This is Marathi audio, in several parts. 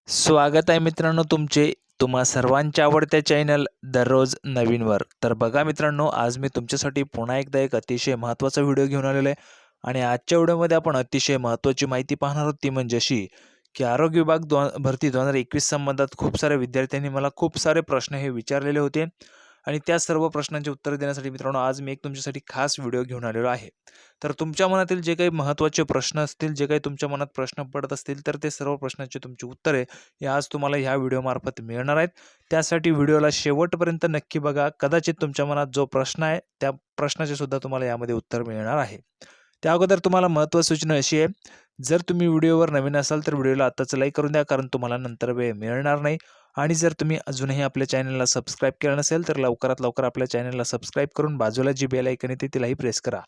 स्वागत आहे मित्रांनो तुमचे तुम्हा सर्वांच्या आवडत्या चॅनल दररोज नवीनवर. तर बघा मित्रांनो, आज मी तुमच्यासाठी पुन्हा एकदा एक अतिशय महत्त्वाचा व्हिडिओ घेऊन आलेलो आहे आणि आजच्या व्हिडिओमध्ये आपण अतिशय महत्त्वाची माहिती पाहणार आहोत. ती म्हणजे अशी की आरोग्य विभाग भरती 2021 संबंधात खूप साऱ्या विद्यार्थ्यांनी मला खूप सारे प्रश्न हे विचारलेले होते आणि त्या सर्व प्रश्नांची उत्तरं देण्यासाठी मित्रांनो आज मी एक तुमच्यासाठी खास व्हिडिओ घेऊन आलेलो आहे. तर तुमच्या मनातील जे काही महत्त्वाचे प्रश्न असतील, जे काही तुमच्या मनात प्रश्न पडत असतील, तर ते सर्व प्रश्नांची तुमची उत्तरे हे आज तुम्हाला ह्या व्हिडिओमार्फत मिळणार आहेत. त्यासाठी व्हिडिओला शेवटपर्यंत नक्की बघा. कदाचित तुमच्या मनात जो प्रश्न आहे, त्या प्रश्नाचे सुद्धा तुम्हाला यामध्ये उत्तर मिळणार आहे. त्या अगोदर तुम्हाला महत्त्वाची सूचना अशी आहे, जर तुम्ही व्हिडिओवर नवीन असाल तर व्हिडिओला आत्ताच लाईक करून द्या, कारण तुम्हाला नंतर वेळ मिळणार नाही. आणि जर तुम्ही अजूनही आपल्या चॅनलला सबस्क्राईब केलं नसेल तर लवकरात लवकर आपल्या चॅनलला सबस्क्राईब करून बाजूला जी बेल आयकॉन येते तिलाही प्रेस करा.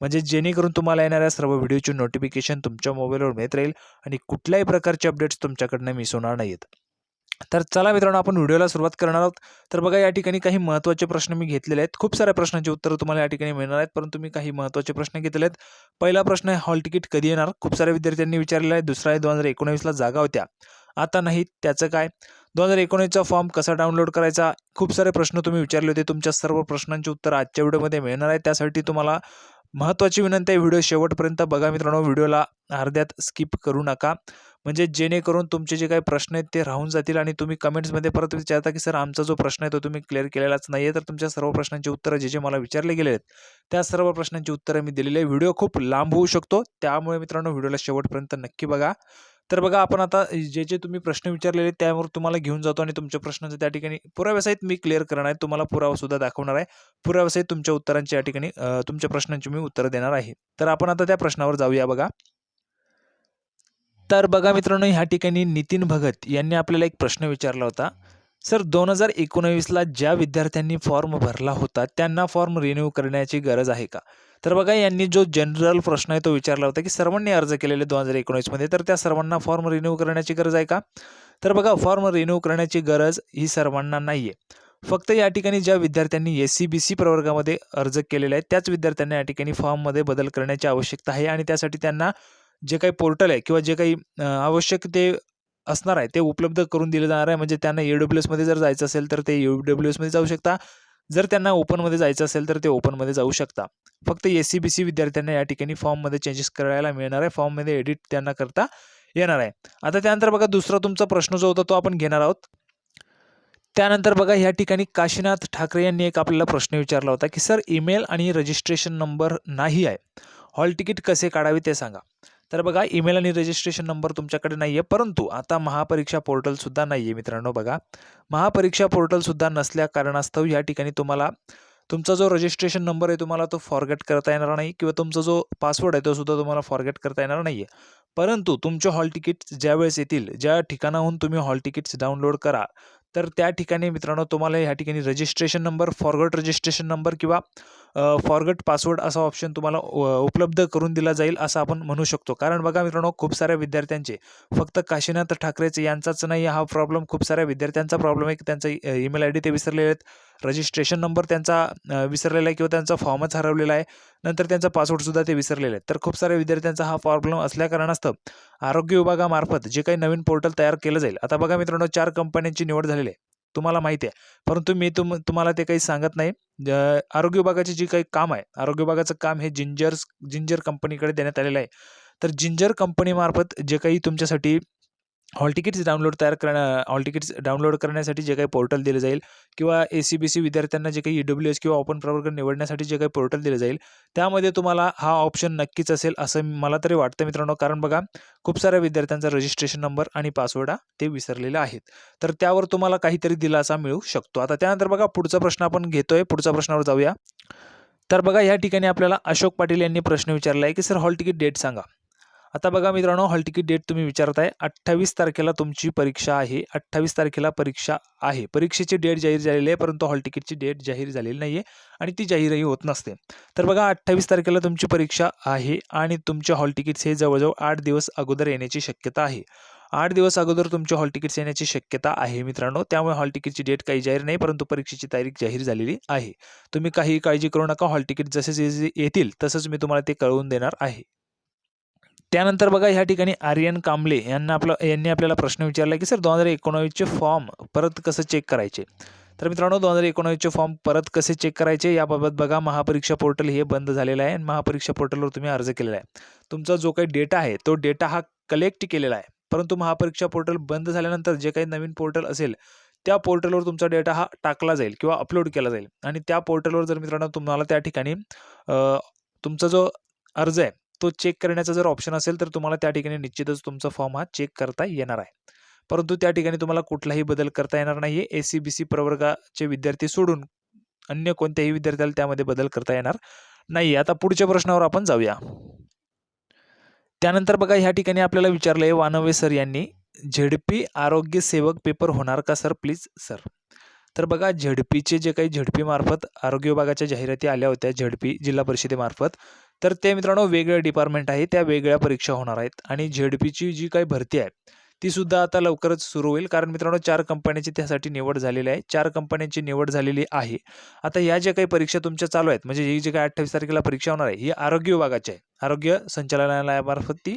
म्हणजे जेणेकरून तुम्हाला येणाऱ्या सर्व व्हिडिओची नोटिफिकेशन तुमच्या मोबाईलवर मिळत राहील आणि कुठल्याही प्रकारचे अपडेट्स तुमच्याकडनं मिस होणार नाहीत. तर चला मित्रांनो, आपण व्हिडिओला सुरुवात करणार आहोत. तर बघा, या ठिकाणी काही महत्त्वाचे प्रश्न मी घेतलेले आहेत. खूप साऱ्या प्रश्नांची उत्तरं तुम्हाला या ठिकाणी मिळणार आहेत, परंतु मी काही महत्त्वाचे प्रश्न घेतलेले आहेत. पहिला प्रश्न आहे, हॉल तिकीट कधी येणार? खूप साऱ्या विद्यार्थ्यांनी विचारलेला आहे. दुसरा आहे, 2019ला जागा होत्या, आता नाहीत, त्याचं काय? 2019चा फॉर्म कसा डाउनलोड करायचा? खूप सारे प्रश्न तुम्ही विचारले होते. तुमच्या सर्व प्रश्नांची उत्तरं आजच्या व्हिडिओमध्ये मिळणार आहे. त्यासाठी तुम्हाला महत्त्वाची विनंती आहे, व्हिडिओ शेवटपर्यंत बघा मित्रांनो. व्हिडिओला अर्ध्यात स्किप करू नका, म्हणजे जेणेकरून तुमचे जे काही प्रश्न आहेत ते राहून जातील आणि तुम्ही कमेंट्समध्ये परत विचारता की सर आमचा जो प्रश्न आहे तो तुम्ही क्लिअर केलेलाच नाही आहे. तर तुमच्या सर्व प्रश्नांची उत्तरं जे मला विचारले गेले आहेत, त्या सर्व प्रश्नांची उत्तरं मी दिलेली आहे. व्हिडिओ खूप लांब होऊ शकतो, त्यामुळे मित्रांनो व्हिडिओला शेवटपर्यंत नक्की बघा. तर बघा, आपण आता जे तुम्ही प्रश्न विचारलेले त्यावर तुम्हाला घेऊन जातो आणि तुमच्या प्रश्नाचं त्या ठिकाणी पुराव्यासहित मी क्लिअर करणार आहे. तुम्हाला पुरावा सुद्धा दाखवणार आहे. पुराव्यासहित तुमच्या उत्तरांची या ठिकाणी तुमच्या प्रश्नांची मी उत्तरं देणार आहे. तर आपण आता त्या प्रश्नावर जाऊया बघा. तर बघा मित्रांनो, ह्या ठिकाणी नितीन भगत यांनी आपल्याला एक प्रश्न विचारला होता. सर, 2019ला ज्या विद्यार्थ्यांनी फॉर्म भरला होता त्यांना फॉर्म रिन्यू करण्याची गरज आहे का? तर बघा, यांनी जो जनरल प्रश्न आहे तो विचारला होता की सर्वांनी अर्ज केलेले 2019 मध्ये, तर त्या सर्वांना फॉर्म रिन्यू करण्याची गरज आहे का? तर बघा, फॉर्म रिन्यू करण्याची गरज ही सर्वांना नाहीये. फक्त या ठिकाणी ज्या विद्यार्थ्यांनी SC-BC प्रवर्गामध्ये अर्ज केलेले आहेत त्याच विद्यार्थ्यांना या ठिकाणी फॉर्ममध्ये बदल करण्याची आवश्यकता आहे आणि त्यासाठी त्यांना जे काही पोर्टल आहे किंवा जे काही आवश्यक ते असणार आहे ते उपलब्ध करून दिलं जाणार आहे. म्हणजे त्यांना AWSमध्ये जर जायचं असेल तर ते AWSमध्ये जाऊ शकता. जर त्यांना ओपनमध्ये जायचं असेल तर ते ओपनमध्ये जाऊ शकता. फक्त SC-BC विद्यार्थ्यांना या ठिकाणी फॉर्ममध्ये चेंजेस करायला मिळणार आहे. फॉर्ममध्ये एडिट त्यांना करता येणार आहे. आता त्यानंतर बघा, दुसरा तुमचा प्रश्न जो होता तो आपण घेणार आहोत. त्यानंतर बघा, ह्या ठिकाणी काशीनाथ ठाकरे यांनी एक आपल्याला प्रश्न विचारला होता की सर, ईमेल आणि रजिस्ट्रेशन नंबर नाही आहे, हॉल तिकीट कसे काढावे ते सांगा. तर बघा, ईमेल आणि रजिस्ट्रेशन नंबर तुमच्याकडे नाहीये, परंतु आता महापरीक्षा पोर्टल सुद्धा नाहीये मित्रांनो. बघा, महापरीक्षा पोर्टल सुद्धा नसल्या कारणास्तव या ठिकाणी तुम्हाला तुमचा जो रजिस्ट्रेशन नंबर आहे तुम्हाला तो फॉरगेट करता येणार नाही किंवा तुमचा जो पासवर्ड आहे तो सुद्धा तुम्हाला फॉरगेट करता येणार नाहीये. परंतु तुमचे हॉल तिकीट्स ज्यावेळेस येतील, ज्या ठिकाणाहून तुम्ही हॉल तिकीट्स डाउनलोड करा, तर त्या ठिकाणी मित्रांनो तुम्हाला ह्या ठिकाणी registration number, forgot registration number किंवा फॉरगॉट पासवर्ड असा ऑप्शन तुम्हाला उपलब्ध करून दिला जाईल असं आपण म्हणू शकतो. कारण बघा मित्रांनो, खूप साऱ्या विद्यार्थ्यांचे, फक्त काशीनाथ ठाकरेच यांचाच नाही हा प्रॉब्लेम, खूप साऱ्या विद्यार्थ्यांचा प्रॉब्लेम आहे की त्यांचा ईमेल आयडी ते विसरलेले आहेत, रजिस्ट्रेशन नंबर त्यांचा विसरलेला आहे किंवा त्यांचा फॉर्मच हरवलेला आहे, नंतर त्यांचा पासवर्ड सुद्धा ते विसरलेले आहेत. तर खूप साऱ्या विद्यार्थ्यांचा हा प्रॉब्लेम असल्या कारणास्तव आरोग्य विभागामार्फत जे काही नवीन पोर्टल तयार केलं जाईल. आता बघा मित्रांनो, 4 कंपन्यांची निवड झालेली आहे, तुम्हाला माहिती आहे. परंतु मी तुम्हाला ते काही सांगत नाही. आरोग्य विभागाचे जे काही काम आहे, आरोग्य विभागाचं काम हे जिंजर कंपनीकडे देण्यात आलेलं आहे. तर जिंजर कंपनीमार्फत जे काही तुमच्यासाठी हॉल तिकीट्स डाउनलोड करण्यासाठी जे काही पोर्टल दिलं जाईल किंवा SC-BC विद्यार्थ्यांना जे काही EWS किंवा ओपन प्रवर्ग निवडण्यासाठी जे काही पोर्टल दिलं जाईल, त्यामध्ये तुम्हाला हा ऑप्शन नक्कीच असेल असं मला तरी वाटतं मित्रांनो. कारण बघा, खूप साऱ्या विद्यार्थ्यांचा रजिस्ट्रेशन नंबर आणि पासवर्ड ते विसरलेले आहेत. तर त्यावर तुम्हाला काहीतरी दिलासा मिळू शकतो. आता त्यानंतर बघा, पुढचा प्रश्न आपण घेतोय. पुढच्या प्रश्नावर जाऊया. तर बघा, या ठिकाणी आपल्याला अशोक पाटील यांनी प्रश्न विचारला आहे की सर, हॉल तिकीट डेट सांगा. आता बघा मित्रांनो, हॉल तिकीट डेट तुम्ही विचारताय. 28 तारखेला तुमची परीक्षा आहे. 28 तारखेला परीक्षा आहे. परीक्षेची डेट जाहीर झालेली आहे, परंतु हॉल तिकीटची डेट जाहीर झालेली नाहीये आणि ती जाहीरही होत नसते. तर बघा, 28 तारखेला तुमची परीक्षा आहे आणि तुमचे हॉल तिकीट्स हे जवळजवळ 8 दिवस अगोदर येण्याची शक्यता आहे. 8 दिवस अगोदर तुमचे हॉल तिकीट्स येण्याची शक्यता आहे मित्रांनो. त्यामुळे हॉल तिकीटची डेट काही जाहीर नाही, परंतु परीक्षेची तारीख जाहीर झालेली आहे. तुम्ही काही काळजी करू नका. हॉल तिकीट जसे येतील तसंच मी तुम्हाला ते कळवून देणार आहे. त्यानंतर बघा ह्या ठिकाणी आर्यन कांबळे यांनी आपल्याला प्रश्न विचारला की सर 2019चे फॉर्म परत कसं चेक करायचे. तर मित्रांनो 2019चे फॉर्म परत कसे चेक करायचे याबाबत बघा महापरीक्षा पोर्टल हे बंद झालेलं आहे आणि महापरीक्षा पोर्टलवर तुम्ही अर्ज केलेला आहे. तुमचा जो काही डेटा आहे तो डेटा हा कलेक्ट केलेला आहे. परंतु महापरीक्षा पोर्टल बंद झाल्यानंतर जे काही नवीन पोर्टल असेल त्या पोर्टलवर तुमचा डेटा हा टाकला जाईल किंवा अपलोड केला जाईल आणि त्या पोर्टलवर जर मित्रांनो तुम्हाला त्या ठिकाणी तुमचा जो अर्ज आहे तो चेक करण्याचा जर ऑप्शन असेल तर तुम्हाला त्या ठिकाणी निश्चितच तुमचा फॉर्म हा चेक करता येणार आहे. परंतु त्या ठिकाणी तुम्हाला कुठलाही बदल करता येणार नाहीये. एस-सी-बी-सी प्रवर्गाचे विद्यार्थी सोडून अन्य कोणत्याही विद्यार्थ्याला त्यामध्ये बदल करता येणार नाहीये. आता पुढच्या प्रश्नावर आपण जाऊया. त्यानंतर बघा ह्या ठिकाणी आपल्याला विचारलंय वानवे सर यांनी झेडपी आरोग्य सेवक पेपर होणार का सर प्लीज सर. तर बघा झेडपीचे जे काही झेडपी मार्फत आरोग्य विभागाच्या जाहिराती आल्या होत्या झेडपी जिल्हा परिषदेमार्फत, तर ते मित्रांनो वेगळं डिपार्टमेंट आहे, त्या वेगळ्या परीक्षा होणार आहेत आणि झेडपीची जी काही भरती आहे ती सुद्धा आता लवकरच सुरू होईल. कारण मित्रांनो 4 कंपन्यांची त्यासाठी निवड झालेली आहे. 4 कंपन्यांची निवड झालेली आहे. आता या ज्या काही परीक्षा तुमच्या चालू आहेत म्हणजे ही जी काही 28 तारखेला परीक्षा होणार आहे ही आरोग्य विभागाची आहे. आरोग्य संचालनालयामार्फत ती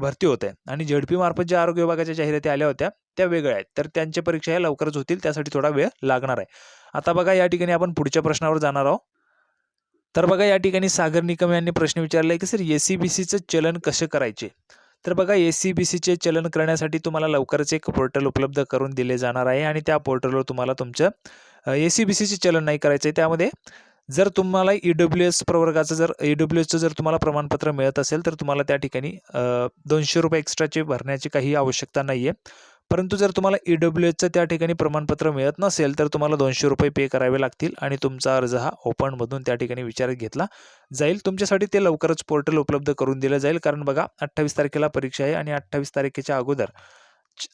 भरती होत आहे आणि झेडपी मार्फत ज्या आरोग्य विभागाच्या जाहिराती आल्या होत्या त्या वेगळ्या आहेत. तर त्यांच्या परीक्षा ह्या लवकरच होतील, त्यासाठी थोडा वेळ लागणार आहे. आता बघा या ठिकाणी आपण पुढच्या प्रश्नावर जाणार आहोत. तर बघा या ठिकाणी सागर निकम यांनी प्रश्न विचारलाय की सर एस-सी-बी-सीचं चलन कसे करायचे. तर बघा एस-सी-बी-सीचे चलन करण्यासाठी तुम्हाला लवकरच एक पोर्टल उपलब्ध करून दिले जाणार आहे आणि त्या पोर्टलवर तुम्हाला तुमचं एस-सी-बी-सीचे चलन नाही करायचे. त्यामध्ये जर तुम्हाला ई-डब्ल्यू-एस प्रवर्गाचं जर ई-डब्ल्यू-एसचं जर तुम्हाला प्रमाणपत्र मिळत असेल तर तुम्हाला त्या ठिकाणी ₹200 एक्स्ट्राचे भरण्याची काही आवश्यकता नाहीये. परंतु जर तुम्हाला ई-डब्ल्यू-एसचं त्या ठिकाणी प्रमाणपत्र मिळत नसेल तर तुम्हाला ₹200 पे करावे लागतील आणि तुमचा अर्ज हा ओपनमधून त्या ठिकाणी विचारात घेतला जाईल. तुमच्यासाठी ते लवकरच पोर्टल उपलब्ध करून दिलं जाईल. कारण बघा 28 तारखेला परीक्षा आहे आणि 28 तारखेच्या अगोदर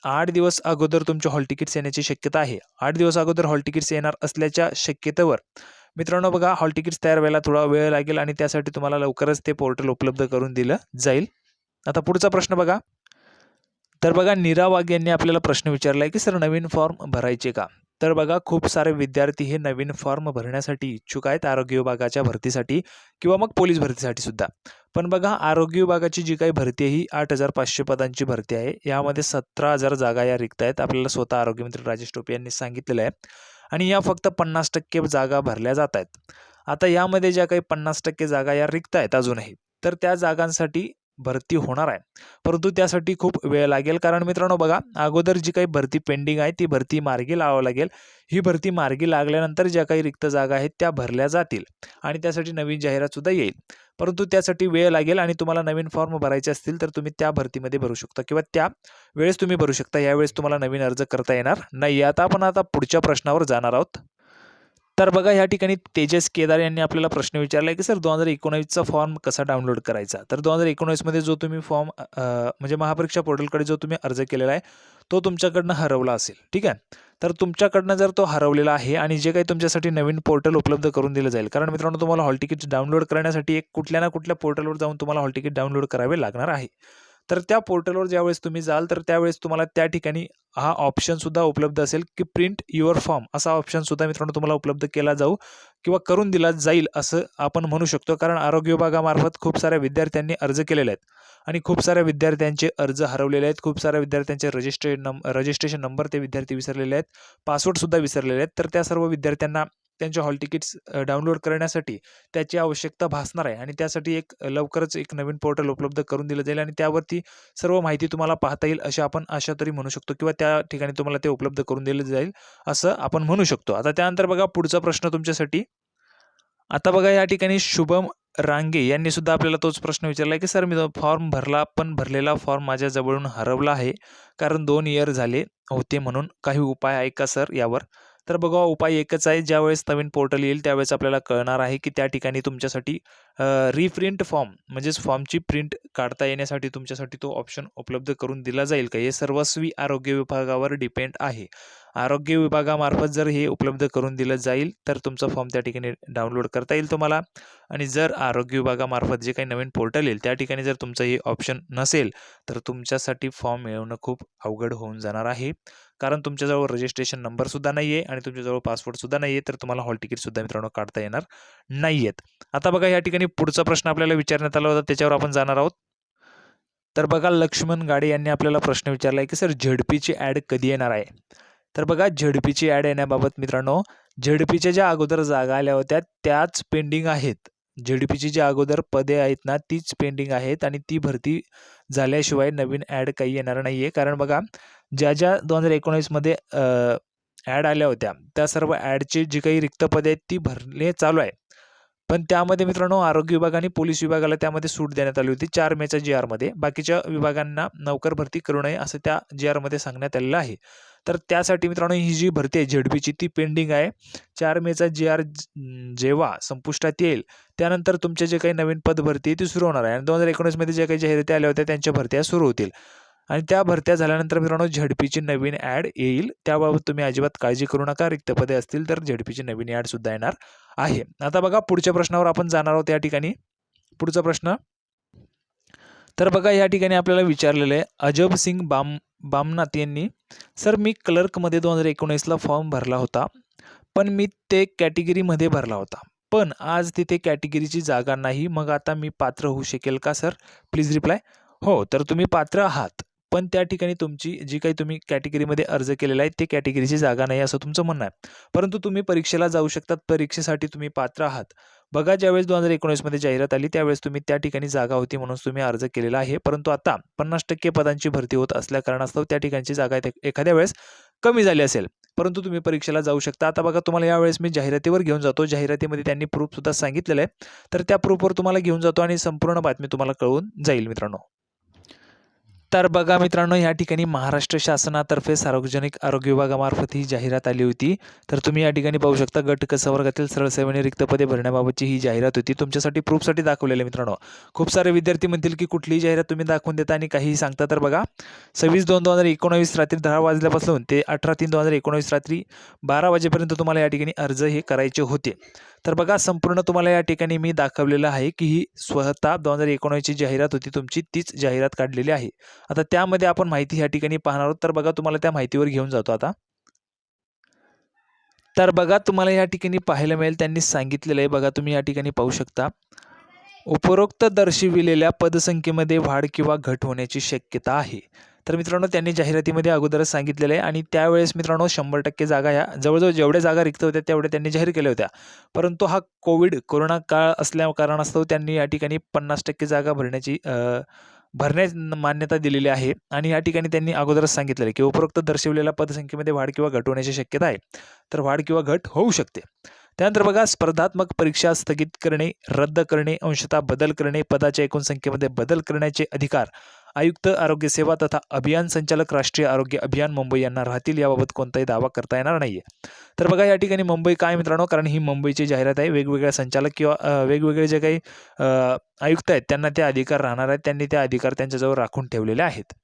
8 दिवस अगोदर तुमचे हॉल तिकीट्स येण्याची शक्यता आहे. 8 दिवस अगोदर हॉल तिकीट्स येणार असल्याच्या शक्यतेवर मित्रांनो बघा हॉल तिकीट्स तयार व्हायला थोडा वेळ लागेल आणि त्यासाठी तुम्हाला लवकरच ते पोर्टल उपलब्ध करून दिलं जाईल. आता पुढचा प्रश्न बघा. तर बघा नीरा वाघ यांनी आपल्याला प्रश्न विचारलाय की सर नवीन फॉर्म भरायचे का. तर बघा खूप सारे विद्यार्थी हे नवीन फॉर्म भरण्यासाठी इच्छुक आहेत आरोग्य विभागाच्या भरतीसाठी किंवा मग पोलीस भरतीसाठी सुद्धा. पण बघा आरोग्य विभागाची जी काही भरती आहे ही 8,500 पदांची भरती आहे. यामध्ये 17,000 जागा या रिक्त आहेत. आपल्याला स्वतः आरोग्यमंत्री राजेश टोपे यांनी सांगितलेलं आहे आणि या फक्त 50% जागा भरल्या जात आहेत. आता यामध्ये ज्या काही 50% जागा या रिक्त आहेत अजूनही, तर त्या जागांसाठी भरती होणार आहे. परंतु त्यासाठी खूप वेळ लागेल. कारण मित्रांनो बघा अगोदर जी काही भरती पेंडिंग आहे ती भरती मार्गी लावावं लागेल. ही भरती मार्गी लागल्यानंतर ज्या काही रिक्त जागा आहेत त्या भरल्या जातील आणि त्यासाठी नवीन जाहिरात सुद्धा येईल. परंतु त्यासाठी वेळ लागेल आणि तुम्हाला नवीन फॉर्म भरायचे असतील तर तुम्ही त्या भरतीमध्ये भरू शकता किंवा त्या वेळेस तुम्ही भरू शकता. यावेळेस तुम्हाला नवीन अर्ज करता येणार नाही. आता आपण पुढच्या प्रश्नावर जाणार आहोत. तर बघा या ठिकाणी तेजस केदार यांनी आपल्याला प्रश्न विचारलाय की सर 2019चा फॉर्म कसा डाउनलोड करायचा. तर 2019 मध्ये जो तुम्ही फॉर्म म्हणजे महापरीक्षा पोर्टलकडे जो तुम्ही अर्ज केलेला आहे तो तुमच्याकडनं हरवला असेल, ठीक आहे. तर तुमच्याकडनं जर तो हरवलेला आहे आणि जे काही तुमच्यासाठी नवीन पोर्टल उपलब्ध करून दिलं जाईल, कारण मित्रांनो तुम्हाला हॉल तिकीट डाउनलोड करण्यासाठी एक कुठल्या ना कुठल्या पोर्टलवर जाऊन तुम्हाला हॉल तिकीट डाउनलोड करावे लागणार आहे. तर त्या पोर्टलवर ज्यावेळेस तुम्ही जाल तर त्यावेळेस तुम्हाला त्या ठिकाणी हा ऑप्शन सुद्धा उपलब्ध असेल की प्रिंट युअर फॉर्म असा ऑप्शन सुद्धा मित्रांनो तुम्हाला उपलब्ध केला जाऊ किंवा करून दिला जाईल असं आपण म्हणू शकतो. कारण आरोग्य विभागामार्फत खूप साऱ्या विद्यार्थ्यांनी अर्ज केलेले आहेत आणि खूप साऱ्या विद्यार्थ्यांचे अर्ज हरवलेले आहेत. खूप साऱ्या विद्यार्थ्यांचे रजिस्ट्रेशन नंबर ते विद्यार्थी विसरलेले आहेत, पासवर्ड सुद्धा विसरलेले आहेत. तर त्या सर्व विद्यार्थ्यांना त्यांचे हॉल तिकीट्स डाउनलोड करण्यासाठी त्याची आवश्यकता भासणार आहे आणि त्यासाठी लवकरच एक नवीन पोर्टल उपलब्ध करून दिलं जाईल आणि त्यावरती सर्व माहिती तुम्हाला पाहता येईल अशी आपण आशा तरी म्हणू शकतो किंवा त्या ठिकाणी तुम्हाला ते उपलब्ध करून दिलं जाईल असं आपण म्हणू शकतो. आता त्यानंतर बघा पुढचा प्रश्न तुमच्यासाठी. आता बघा या ठिकाणी शुभम रांगे यांनी सुद्धा आपल्याला तोच प्रश्न विचारला की सर मी फॉर्म भरला पण भरलेला फॉर्म माझ्या जवळून हरवला आहे. कारण 2 इयर झाले होते म्हणून काही उपाय आहे का सर यावर. तर बघा उपाय एकच आहे. ज्यावेळेस नवीन पोर्टल येईल त्यावेळेस आपल्याला कळणार आहे की त्या ठिकाणी तुमच्यासाठी रिप्रिंट फॉर्म म्हणजेच फॉर्मची प्रिंट काढता येण्यासाठी तुमच्यासाठी तो ऑप्शन उपलब्ध करून दिला जाईल का. हे सर्वस्वी आरोग्य विभागावर डिपेंड आहे. आरोग्य विभागामार्फत जर हे उपलब्ध करून दिलं जाईल तर तुमचा फॉर्म त्या ठिकाणी डाउनलोड करता येईल तुम्हाला. आणि जर आरोग्य विभागामार्फत जे काही नवीन पोर्टल येईल त्या ठिकाणी जर तुमचं हे ऑप्शन नसेल तर तुमच्यासाठी फॉर्म मिळवणं खूप अवघड होऊन जाणार आहे. कारण तुमच्याजवळ रजिस्ट्रेशन नंबर सुद्धा नाहीये आणि तुमच्याजवळ पासवर्ड सुद्धा नाहीये, तर तुम्हाला हॉल तिकीट सुद्धा मित्रांनो काढता येणार नाहीयेत. आता बघा या ठिकाणी पुढचा प्रश्न आपल्याला विचारण्यात आला होता त्याच्यावर आपण जाणार आहोत. तर बघा लक्ष्मण गाडे यांनी आपल्याला प्रश्न विचारला आहे की सर झेडपीची ॲड कधी येणार आहे? तर बघा झेडपीची ॲड येण्याबाबत मित्रांनो, झेडपीच्या ज्या अगोदर जागा आल्या होत्या त्याच पेंडिंग आहेत. झेडपीची जी अगोदर पदे आहेत ना तीच पेंडिंग आहेत आणि ती भरती झाल्याशिवाय नवीन ॲड काही येणार नाहीये. कारण बघा ज्या 2019 मध्ये ॲड आल्या होत्या त्या सर्व ॲडची जी काही रिक्त पदे आहेत ती भरणे चालू आहे. पण त्यामध्ये मित्रांनो आरोग्य विभाग आणि पोलीस विभागाला त्यामध्ये सूट देण्यात आली होती 4 मेच्या जी-आरमध्ये. बाकीच्या विभागांना नोकर भरती करू नये असं त्या जी-आरमध्ये सांगण्यात आलेलं आहे. तर त्यासाठी मित्रांनो ही जी भरती आहे झेडपीची ती पेंडिंग आहे. 4 मेचा जी-आर जेव्हा संपुष्टात येईल त्यानंतर तुमचे जे काही नवीन पद भरती आहे ती सुरू होणार आहे आणि 2019 मध्ये जे काही जाहिराती आल्या होत्या त्यांच्या भरत्या सुरू होतील. आणि त्या भरत्या झाल्यानंतर मित्रांनो झेडपीची नवीन ॲड येईल. त्याबाबत तुम्ही अजिबात काळजी करू नका. रिक्त पदे असतील तर झेडपीची नवीन ॲड सुद्धा येणार आहे. आता बघा पुढच्या प्रश्नावर आपण जाणार आहोत या ठिकाणी. पुढचा प्रश्न. तर बघा या ठिकाणी आपल्याला विचारलेलं आहे अजब सिंग बामनाथ यांनी, सर मी क्लर्कमध्ये 2019ला फॉर्म भरला होता. पण मी ते कॅटेगरीमध्ये भरला होता. पण आज तिथे कॅटेगरीची जागा नाही. मग आता मी पात्र होऊ शकेल का सर? Please reply. हो, तर तुम्ही पात्र आहात. पण त्या ठिकाणी तुमची जी काही तुम्ही कॅटेगरीमध्ये अर्ज केलेला आहे ते कॅटेगरीची जागा नाही असं तुमचं म्हणणं आहे. परंतु तुम्ही परीक्षेला जाऊ शकतात. परीक्षेसाठी तुम्ही पात्र आहात. बघा ज्यावेळेस 2019 मध्ये जाहिरात आली त्यावेळेस तुम्ही त्या ठिकाणी जागा होती म्हणून तुम्ही अर्ज केलेला आहे. परंतु आता 50% पदांची भरती होत असल्या कारणास्तव त्या ठिकाणची जागा एखाद्या वेळेस कमी झाली असेल. परंतु तुम्ही परीक्षेला जाऊ शकता. आता बघा तुम्हाला यावेळेस मी जाहिरातीवर घेऊन जातो. जाहिरातीमध्ये त्यांनी प्रूफ सुद्धा सांगितलेलं आहे. तर त्या प्रूफवर तुम्हाला घेऊन जातो आणि संपूर्ण बातमी तुम्हाला कळून जाईल मित्रांनो. तर बघा मित्रांनो या ठिकाणी महाराष्ट्र शासनातर्फे सार्वजनिक आरोग्य विभागामार्फत ही जाहिरात आली होती. तर तुम्ही या ठिकाणी पाहू शकता गट क संवर्गातील सरळ सेवेने रिक्त पदे भरण्याबाबतची ही जाहिरात होती. तुमच्यासाठी प्रूफसाठी दाखवलेलं आहे मित्रांनो. खूप सारे विद्यार्थी म्हणतील की कुठलीही जाहिरात तुम्ही दाखवून देता आणि काहीही सांगता. तर बघा 26/2/2019 रात्री 10 वाजल्यापासून ते 18/3/2019 रात्री 12 वाजेपर्यंत तुम्हाला या ठिकाणी अर्ज हे करायचे होते. तर बघा संपूर्ण तुम्हाला या ठिकाणी मी दाखवलेलं आहे की ही स्वतः 2019 ची जाहिरात होती तुमची तीच जाहिरात काढलेली आहे. आता त्यामध्ये आपण माहिती या ठिकाणी पाहणार आहोत. तर बघा तुम्हाला त्या माहितीवर घेऊन जातो आता. तर बघा तुम्हाला या ठिकाणी पाहायला मिळेल त्यांनी सांगितलेलं आहे. बघा तुम्ही या ठिकाणी पाहू शकता. उपरोक्त दर्शविलेल्या पदसंख्येमध्ये वाढ किंवा घट होण्याची शक्यता आहे. तर मित्रांनो त्यांनी जाहिरातीमध्ये अगोदरच सांगितलेलं आहे आणि त्यावेळेस मित्रांनो 100% जागा ह्या जवळजवळ जेवढ्या जागा रिक्त होत्या तेवढ्या त्यांनी जाहीर केल्या होत्या. परंतु हा कोरोना काळ असल्या कारणास्तव त्यांनी या ठिकाणी 50% जागा भरण्यास मान्यता दिलेली आहे आणि या ठिकाणी त्यांनी अगोदरच सांगितलेलं आहे की उपरोक्त दर्शवलेल्या पदसंख्येमध्ये वाढ किंवा घट होण्याची शक्यता आहे. तर वाढ किंवा घट होऊ शकते. त्यानंतर बघा स्पर्धात्मक परीक्षा स्थगित करणे, रद्द करणे, अंशतः बदल करणे, पदाच्या एकूण संख्येमध्ये बदल करण्याचे अधिकार आयुक्त आरोग्य सेवा तथा अभियान संचालक राष्ट्रीय आरोग्य अभियान मुंबई यांना राहतील. याबाबत कोणताही दावा करता येणार नाहीये. तर बघा या ठिकाणी मुंबई काय मित्रांनो, कारण ही मुंबईची जाहिरात आहे. वेगवेगळ्या संचालक किंवा वेगवेगळे जे काही आयुक्त आहेत त्यांना ते अधिकार राहणार आहेत. त्यांनी ते अधिकार त्यांच्याजवळ राखून ठेवलेले आहेत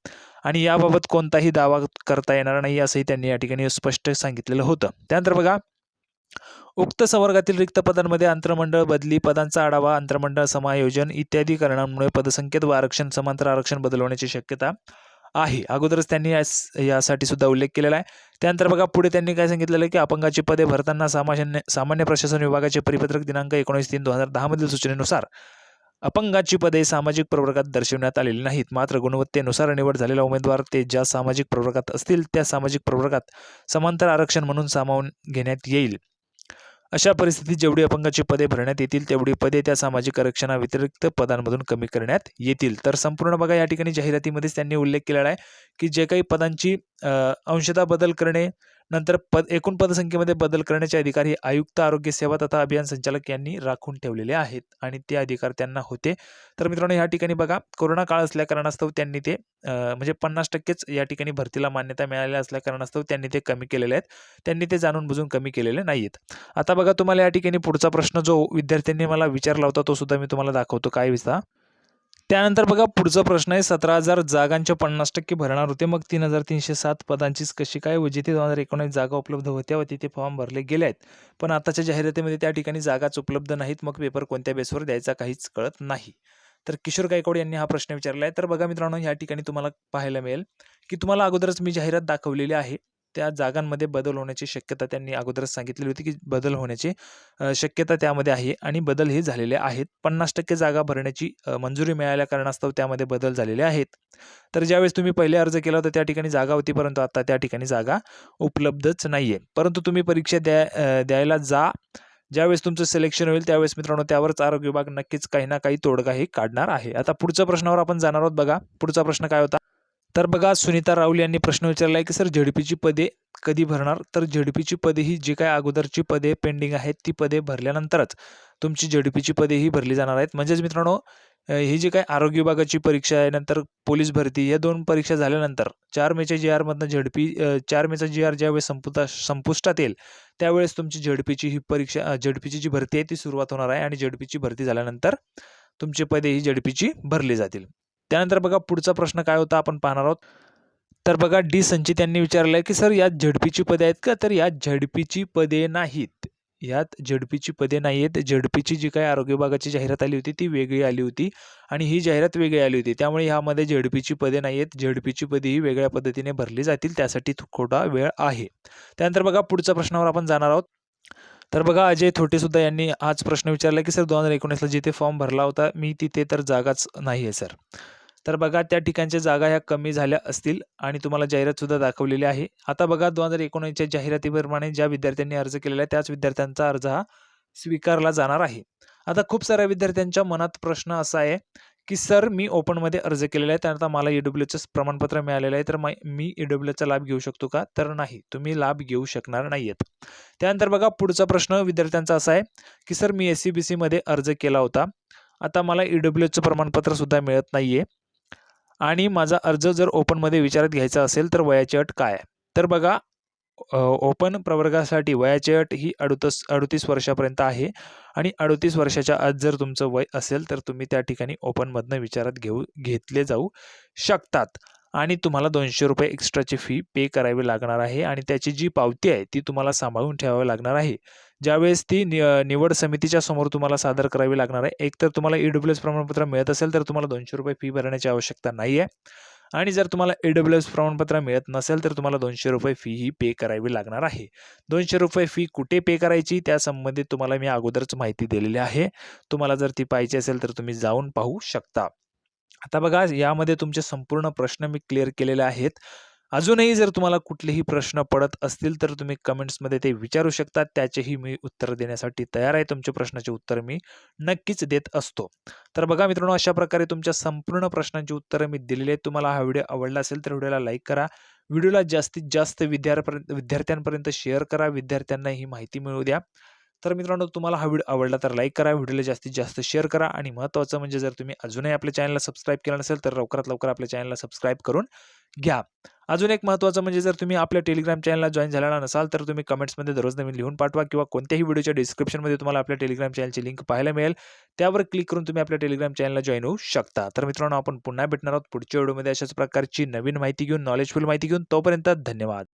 आणि याबाबत कोणताही दावा करता येणार नाही असंही त्यांनी या ठिकाणी स्पष्ट सांगितलेलं होतं. त्यानंतर बघा उक्त संवर्गातील रिक्त पदांमध्ये आंतरमंडळ बदली, पदांचा आढावा, आंतरमंडळ समायोजन इत्यादी कारणांमुळे पदसंख्येत व आरक्षण समांतर आरक्षण बदल होण्याची शक्यता आहे. अगोदरच त्यांनी यासाठी सुद्धा उल्लेख केलेला आहे. त्यानंतर बघा पुढे त्यांनी काय सांगितलेलं आहे की अपंगाची पदे भरताना सामान्य प्रशासन विभागाचे परिपत्रक दिनांक 19/3/2010 मधील सूचनेनुसार अपंगाची पदे सामाजिक प्रवर्गात दर्शवण्यात आलेली नाहीत. मात्र गुणवत्तेनुसार निवड झालेला उमेदवार ते ज्या सामाजिक प्रवर्गात असतील त्या सामाजिक प्रवर्गात समांतर आरक्षण म्हणून सामावून घेण्यात येईल. अशा परिस्थितीत जेवढी अपंगाची पदे भरण्यात येतील तेवढी पदे त्या सामाजिक आरक्षणाव्यतिरिक्त पदांमधून कमी करण्यात येतील. तर संपूर्ण बघा या ठिकाणी जाहिरातीमध्येच त्यांनी उल्लेख केलेला आहे की जे काही पदांची अंशतः बदल करणे, नंतर एकूण पदसंख्येमध्ये बदल करण्याचे अधिकार हे आयुक्त आरोग्य सेवा तथा अभियान संचालक यांनी राखून ठेवलेले आहेत आणि ते अधिकार त्यांना होते. तर मित्रांनो या ठिकाणी बघा कोरोना काळ असल्या कारणास्तव त्यांनी ते म्हणजे 50%च या ठिकाणी भरतीला मान्यता मिळालेल्या असल्या कारणास्तव त्यांनी ते कमी केलेले आहेत. त्यांनी ते जाणून बुजून कमी केलेले नाहीत. आता बघा तुम्हाला या ठिकाणी पुढचा प्रश्न जो विद्यार्थ्यांनी मला विचारला होता तो सुद्धा मी तुम्हाला दाखवतो काय विचार. त्यानंतर बघा पुढचा प्रश्न आहे 17,000 जागांच्या 50% भरणार होते. मग 3,307 पदांचीच कशी काय व जिथे 2019 जागा उपलब्ध होत्या व तिथे फॉर्म भरले गेले आहेत. पण आताच्या जाहिरातीमध्ये त्या ठिकाणी जागाच उपलब्ध नाहीत. मग पेपर कोणत्या बेसवर द्यायचा काहीच कळत नाही. तर किशोर गायकवाड यांनी हा प्रश्न विचारला आहे. तर बघा मित्रांनो या ठिकाणी तुम्हाला पाहायला मिळेल की तुम्हाला अगोदरच मी जाहिरात दाखवलेली आहे. त्या जागांमध्ये बदल होण्याची शक्यता त्यांनी अगोदरच सांगितलेली होती, की बदल होण्याची शक्यता त्यामध्ये आहे आणि बदल हे झालेले आहेत. 50% जागा भरण्याची मंजुरी मिळाल्या कारणास्तव त्यामध्ये बदल झालेले आहेत. तर ज्यावेळेस तुम्ही पहिले अर्ज केला होता त्या ठिकाणी जागा होती, परंतु आता त्या ठिकाणी जागा उपलब्धच नाहीये. परंतु तुम्ही परीक्षा द्यायला जा. ज्यावेळेस तुमचं सिलेक्शन होईल त्यावेळेस मित्रांनो त्यावरच आरोग्य विभाग नक्कीच काही ना काही तोडगा हे काढणार आहे. आता पुढच्या प्रश्नावर आपण जाणार आहोत बघा. पुढचा प्रश्न काय होता? तर बघा सुनीता राऊल यांनी प्रश्न विचारला आहे, की सर झेडपीची पदे कधी भरणार? तर झेडपीची पदे ही जी काही अगोदरची पदे पेंडिंग आहेत, ती पदे भरल्यानंतरच तुमची झेडपीची पदे ही भरली जाणार आहेत. म्हणजेच मित्रांनो ही जी काही आरोग्य विभागाची परीक्षा आहे, नंतर पोलीस भरती या 2 परीक्षा झाल्यानंतर 4 मेच्या जी-आरमधनं 4 मेचा जी-आर ज्यावेळेस संपुष्टात येईल, त्यावेळेस तुमची झेडपीची ही परीक्षा झेडपीची जी भरती आहे ती सुरुवात होणार आहे आणि झेडपीची भरती झाल्यानंतर तुमची पदे ही झेडपीची भरली जातील. त्यानंतर बघा पुढचा प्रश्न काय होता आपण पाहणार आहोत. तर बघा डी संचित यांनी विचारलंय, की सर यात झेडपीची पदे आहेत का? तर यात झेडपीची पदे नाहीत. यात झेडपीची पदे नाहीयेत. झेडपीची जी काही आरोग्य विभागाची जाहिरात आली होती ती वेगळी आली होती आणि ही जाहिरात वेगळी आली होती. त्यामुळे ह्यामध्ये झेडपीची पदे नाहीयेत. झेडपीची पदे ही वेगळ्या पद्धतीने भरली जातील. त्यासाठी थोडा वेळ आहे. त्यानंतर बघा पुढच्या प्रश्नावर आपण जाणार आहोत. तर बघा अजय थोटे सुद्धा यांनी हाच प्रश्न विचारला, की सर 2019ला जिथे फॉर्म भरला होता मी तिथे तर जागाच नाहीये सर. तर बघा त्या ठिकाणच्या जागा ह्या कमी झाल्या असतील आणि तुम्हाला जाहिरात सुद्धा दाखवलेली आहे. आता बघा 2019च्या जाहिरातीप्रमाणे ज्या विद्यार्थ्यांनी अर्ज केलेला आहे त्याच विद्यार्थ्यांचा अर्ज हा स्वीकारला जाणार आहे. आता खूप साऱ्या विद्यार्थ्यांच्या मनात प्रश्न असा आहे, की सर मी ओपनमध्ये अर्ज केलेला आहे त्यानंतर मला ई-डब्ल्यूचं प्रमाणपत्र मिळालेलं आहे तर मी ई-डब्ल्यूचा लाभ घेऊ शकतो का? तर नाही, तुम्ही लाभ घेऊ शकणार नाहीयेत. त्यानंतर बघा पुढचा प्रश्न विद्यार्थ्यांचा असा आहे, की सर मी एस-सी-बी-सीमध्ये अर्ज केला होता. आता मला ई-डब्ल्यूचं प्रमाणपत्र सुद्धा मिळत नाहीये. आणि माझा अर्ज जर ओपनमध्ये विचारात घ्यायचा असेल तर वयाची अट काय आहे? तर बघा ओपन प्रवर्गासाठी वयाची अट ही 38 वर्षापर्यंत आहे आणि 38 वर्षाच्या आत जर तुमचं वय असेल तर तुम्ही त्या ठिकाणी ओपनमधनं विचारात घेतले जाऊ शकतात आणि तुम्हाला ₹200 एक्स्ट्राची फी पे करावी लागणार आहे आणि त्याची जी पावती आहे ती तुम्हाला सांभाळून ठेवावी लागणार आहे. ज्यावेळेस ती निवड समितीच्या समोर तुम्हाला सादर करावी लागणार आहे. एकतर तुम्हाला ई-डब्ल्यू-एस प्रमाणपत्र मिळत असेल तर तुम्हाला ₹200 फी भरण्याची आवश्यकता नाहीये आणि जर तुम्हाला ई-डब्ल्यू-एस प्रमाणपत्र मिळत नसेल तर तुम्हाला ₹200 फी ही पे करावी लागणार आहे. ₹200 फी कुठे पे करायची त्या संबंधित तुम्हाला मी अगोदरच माहिती दिलेली आहे. तुम्हाला जर ती पाहिजे असेल तर तुम्ही जाऊन पाहू शकता. आता बघा यामध्ये तुमचे संपूर्ण प्रश्न मी क्लिअर केलेले आहेत. अजूनही जर तुम्हाला कुठलेही प्रश्न पडत असतील तर तुम्ही कमेंट्समध्ये ते विचारू शकता. त्याचेही मी उत्तर देण्यासाठी तयार आहे. तुमच्या प्रश्नाचे उत्तर मी नक्कीच देत असतो. तर बघा मित्रांनो अशा प्रकारे तुमच्या संपूर्ण प्रश्नांची उत्तरं मी दिलेली आहेत. तुम्हाला हा व्हिडिओ आवडला असेल तर व्हिडिओला लाईक करा. व्हिडिओला जास्तीत जास्त विद्यार्थ्यांपर्यंत शेअर करा. विद्यार्थ्यांना ही माहिती मिळू द्या. तर मित्रांनो तुम्हाला हा व्हिडिओ आवडला तर लाईक करा, व्हिडिओला जास्तीत जास्त शेअर करा आणि महत्त्वाचं म्हणजे जर तुम्ही अजूनही आपल्या चॅनलला सबस्क्राईब केलं नसेल तर लवकरात लवकर आपल्या चॅनलला सबस्क्राईब करून घ्या. अजून एक महत्त्वाचं म्हणजे जर तुम्ही आपल्या टेलिग्राम चॅनलला जॉइन झालेला नसाल तर तुम्ही कमेंट्समध्ये दररोज नवीन लिहून पाठवा किंवा कोणत्याही व्हिडिओच्या डिस्क्रिप्शनमध्ये तुम्हाला आपल्या टेलिग्राम चॅनलची लिंक पाहायला मिळेल. त्यावर क्लिक करून तुम्ही आपल्या टेलिग्राम चॅनलला जॉइन होऊ शकता. तर मित्रांनो आपण पुन्हा भेटणार आहोत पुढच्या व्हिडिओमध्ये अशाच प्रकारची नवीन माहिती घेऊन, नॉलेजफुल माहिती घेऊन. तोपर्यंत धन्यवाद.